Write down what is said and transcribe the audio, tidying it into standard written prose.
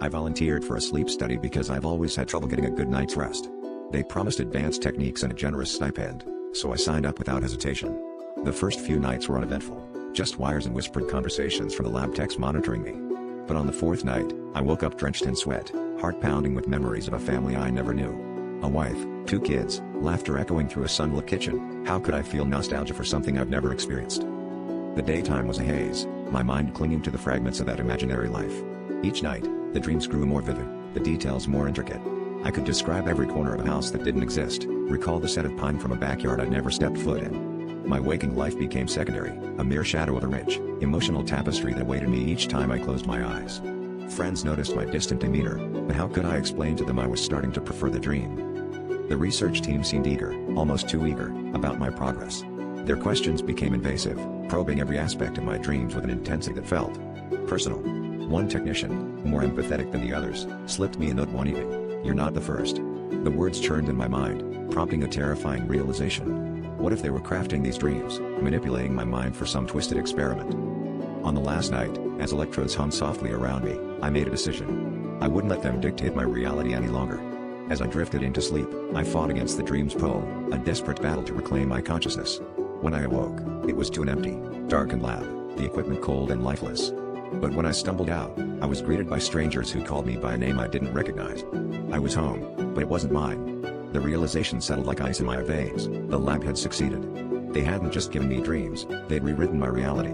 I volunteered for a sleep study because I've always had trouble getting a good night's rest. They promised advanced techniques and a generous stipend, so I signed up without hesitation. The first few nights were uneventful, just wires and whispered conversations from the lab techs monitoring me. But on the fourth night, I woke up drenched in sweat, heart pounding with memories of a family I never knew. A wife, 2 kids, laughter echoing through a sunlit kitchen. How could I feel nostalgia for something I've never experienced? The daytime was a haze, my mind clinging to the fragments of that imaginary life. Each night, the dreams grew more vivid, the details more intricate. I could describe every corner of a house that didn't exist, recall the set of pine from a backyard I'd never stepped foot in. My waking life became secondary, a mere shadow of a rich, emotional tapestry that awaited me each time I closed my eyes. Friends noticed my distant demeanor, but how could I explain to them I was starting to prefer the dream? The research team seemed eager, almost too eager, about my progress. Their questions became invasive, probing every aspect of my dreams with an intensity that felt personal. One technician, more empathetic than the others, slipped me a note one evening. "You're not the first." The words churned in my mind, prompting a terrifying realization. What if they were crafting these dreams, manipulating my mind for some twisted experiment? On the last night, as electrodes hummed softly around me, I made a decision. I wouldn't let them dictate my reality any longer. As I drifted into sleep, I fought against the dream's pull, a desperate battle to reclaim my consciousness. When I awoke, it was to an empty, darkened lab, the equipment cold and lifeless. But when I stumbled out, I was greeted by strangers who called me by a name I didn't recognize. I was home, but it wasn't mine. The realization settled like ice in my veins. The lab had succeeded. They hadn't just given me dreams, they'd rewritten my reality.